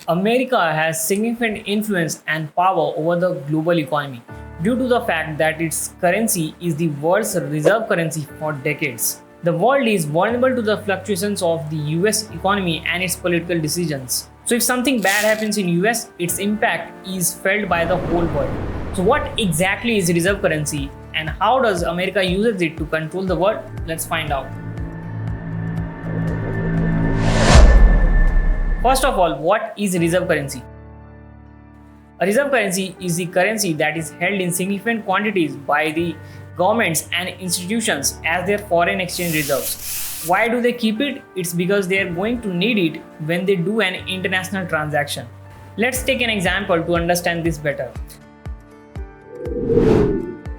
America has significant influence and power over the global economy due to the fact that its currency is the world's reserve currency for decades. The world is vulnerable to the fluctuations of the US economy and its political decisions. So if something bad happens in US, its impact is felt by the whole world. So what exactly is reserve currency and how does America use it to control the world? Let's find out. First of all, what is reserve currency? A reserve currency is the currency that is held in significant quantities by the governments and institutions as their foreign exchange reserves. Why do they keep it? It's because they are going to need it when they do an international transaction. Let's take an example to understand this better.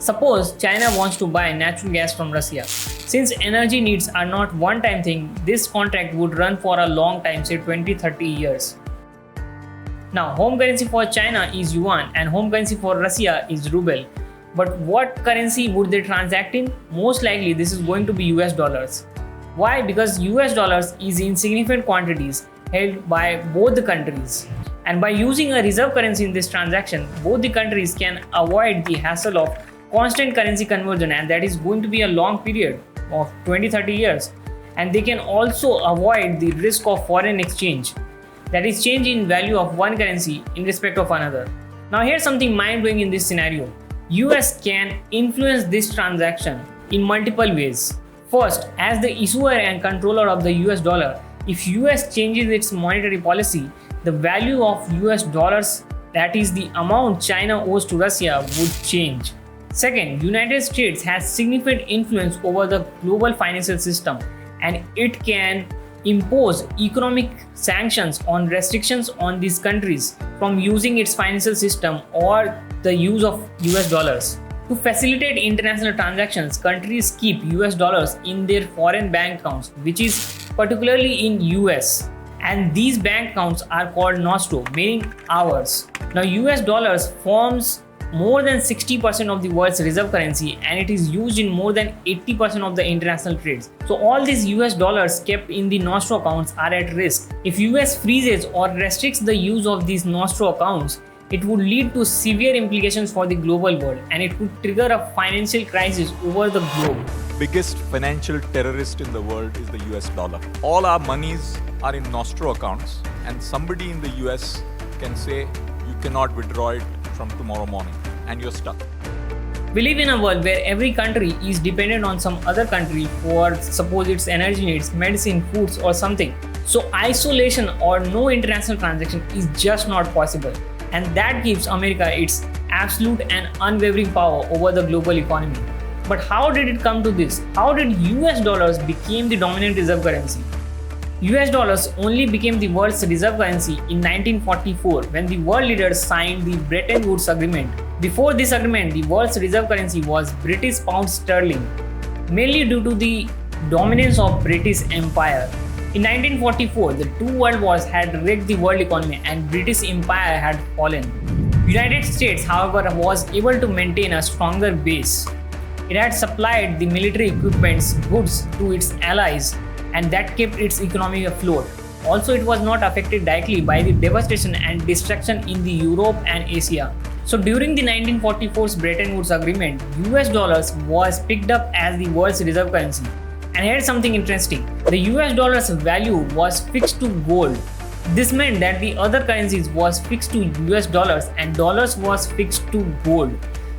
Suppose China wants to buy natural gas from Russia. Since energy needs are not one-time thing, this contract would run for a long time, say 20-30 years. Now, home currency for China is yuan and home currency for Russia is ruble. But what currency would they transact in? Most likely this is going to be US dollars. Why? Because US dollars is in significant quantities held by both the countries. And by using a reserve currency in this transaction, both the countries can avoid the hassle of constant currency conversion, and that is going to be a long period of 20-30 years. And they can also avoid the risk of foreign exchange, that is change in value of one currency in respect of another. Now here's something mind-blowing in this scenario. US can influence this transaction in multiple ways. First, as the issuer and controller of the US dollar, if US changes its monetary policy, the value of US dollars, that is the amount China owes to Russia, would change. Second, United States has significant influence over the global financial system and it can impose economic sanctions on restrictions on these countries from using its financial system or the use of US dollars. To facilitate international transactions, countries keep US dollars in their foreign bank accounts, which is particularly in US. And these bank accounts are called nostro, meaning ours. Now US dollars forms more than 60% of the world's reserve currency and it is used in more than 80% of the international trades. So all these US dollars kept in the nostro accounts are at risk. If US freezes or restricts the use of these nostro accounts, it would lead to severe implications for the global world and it would trigger a financial crisis over the globe. Biggest financial terrorist in the world is the US dollar. All our monies are in nostro accounts and somebody in the US can say you cannot withdraw it from tomorrow morning and you're stuck. We live in a world where every country is dependent on some other country for suppose its energy needs, medicine, foods or something. So isolation or no international transaction is just not possible. And that gives America its absolute and unwavering power over the global economy. But how did it come to this? How did US dollars become the dominant reserve currency? US dollars only became the world's reserve currency in 1944 when the world leaders signed the Bretton Woods Agreement. Before this agreement, the world's reserve currency was British pound sterling, mainly due to the dominance of British Empire. In 1944, the two world wars had wrecked the world economy and British Empire had fallen. United States, however, was able to maintain a stronger base. It had supplied the military equipments, goods to its allies, and that kept its economy afloat. Also, it was not affected directly by the devastation and destruction in the Europe and Asia. So during the 1944's Bretton Woods Agreement, US dollars was picked up as the world's reserve currency. And here's something interesting. The US dollar's value was fixed to gold. This meant that the other currencies was fixed to US dollars and dollars was fixed to gold.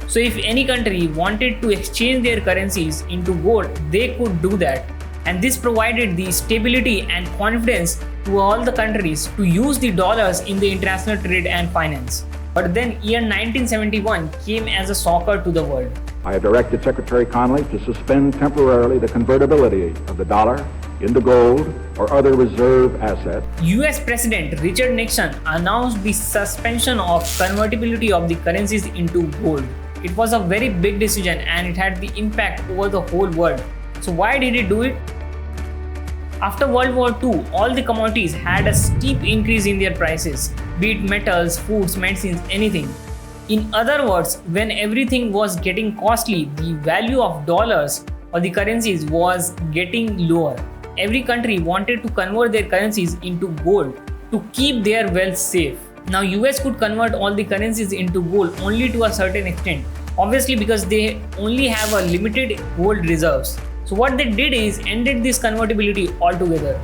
So if any country wanted to exchange their currencies into gold, they could do that. And this provided the stability and confidence to all the countries to use the dollars in the international trade and finance. But then year 1971 came as a shocker to the world. I have directed Secretary Connally to suspend temporarily the convertibility of the dollar into gold or other reserve asset. US President Richard Nixon announced the suspension of convertibility of the currencies into gold. It was a very big decision and it had the impact over the whole world. So why did it do it? After World War II, all the commodities had a steep increase in their prices, be it metals, foods, medicines, anything. In other words, when everything was getting costly, the value of dollars or the currencies was getting lower. Every country wanted to convert their currencies into gold to keep their wealth safe. Now US could convert all the currencies into gold only to a certain extent, obviously because they only have a limited gold reserves. So what they did is ended this convertibility altogether.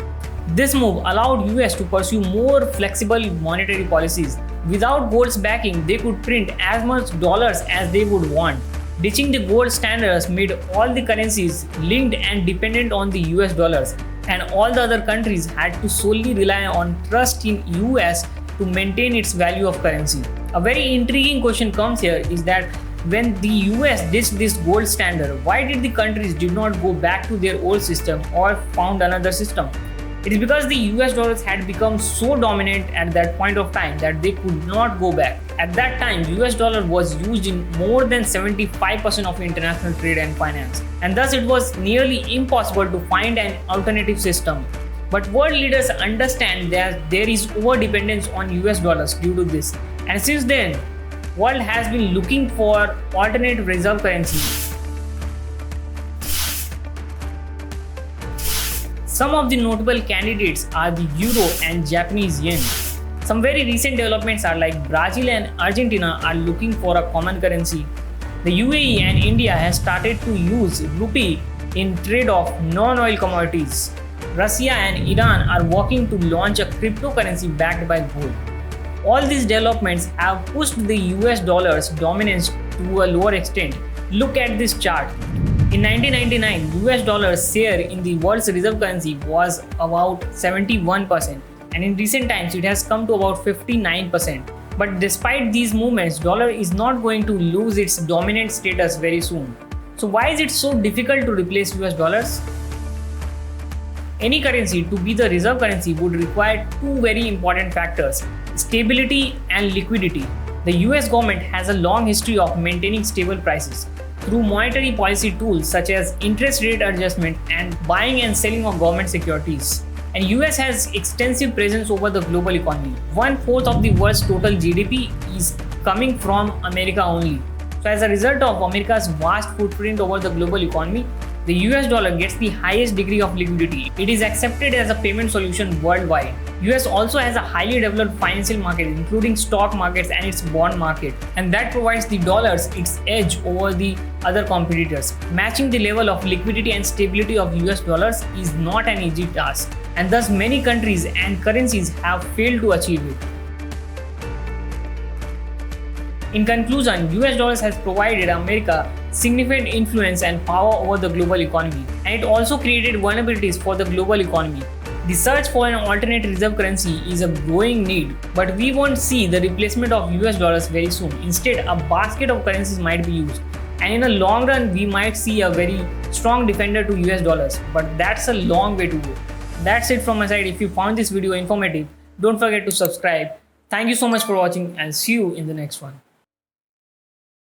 This move allowed US to pursue more flexible monetary policies. Without gold's backing, they could print as much dollars as they would want. Ditching the gold standards made all the currencies linked and dependent on the US dollars, and all the other countries had to solely rely on trust in US to maintain its value of currency. A very intriguing question comes here is that when the US ditched this gold standard, why did the countries did not go back to their old system or found another system? It is because the US dollars had become so dominant at that point of time that they could not go back. At that time, US dollar was used in more than 75% of international trade and finance, and thus it was nearly impossible to find an alternative system. But world leaders understand that there is over-dependence on US dollars due to this, and since then, world has been looking for alternate reserve currency. Some of the notable candidates are the euro and Japanese yen. Some very recent developments are like Brazil and Argentina are looking for a common currency. The UAE and India has started to use rupee in trade of non-oil commodities. Russia and Iran are working to launch a cryptocurrency backed by gold. All these developments have pushed the US dollar's dominance to a lower extent. Look at this chart. In 1999, US dollar's share in the world's reserve currency was about 71%, and in recent times it has come to about 59%. But despite these movements, dollar is not going to lose its dominant status very soon. So why is it so difficult to replace US dollars? Any currency to be the reserve currency would require two very important factors: stability and liquidity. The US government has a long history of maintaining stable prices through monetary policy tools such as interest rate adjustment and buying and selling of government securities. And US has extensive presence over the global economy. 1/4 of the world's total GDP is coming from America only. So as a result of America's vast footprint over the global economy, the US dollar gets the highest degree of liquidity. It is accepted as a payment solution worldwide. US also has a highly developed financial market, including stock markets and its bond market, and that provides the dollars its edge over the other competitors. Matching the level of liquidity and stability of US dollars is not an easy task, and thus many countries and currencies have failed to achieve it. In conclusion, US dollars has provided America significant influence and power over the global economy, and it also created vulnerabilities for the global economy. The search for an alternate reserve currency is a growing need, but we won't see the replacement of US dollars very soon. Instead, a basket of currencies might be used, and in the long run, we might see a very strong defender to US dollars, but that's a long way to go. That's it from my side. If you found this video informative, don't forget to subscribe. Thank you so much for watching, and see you in the next one.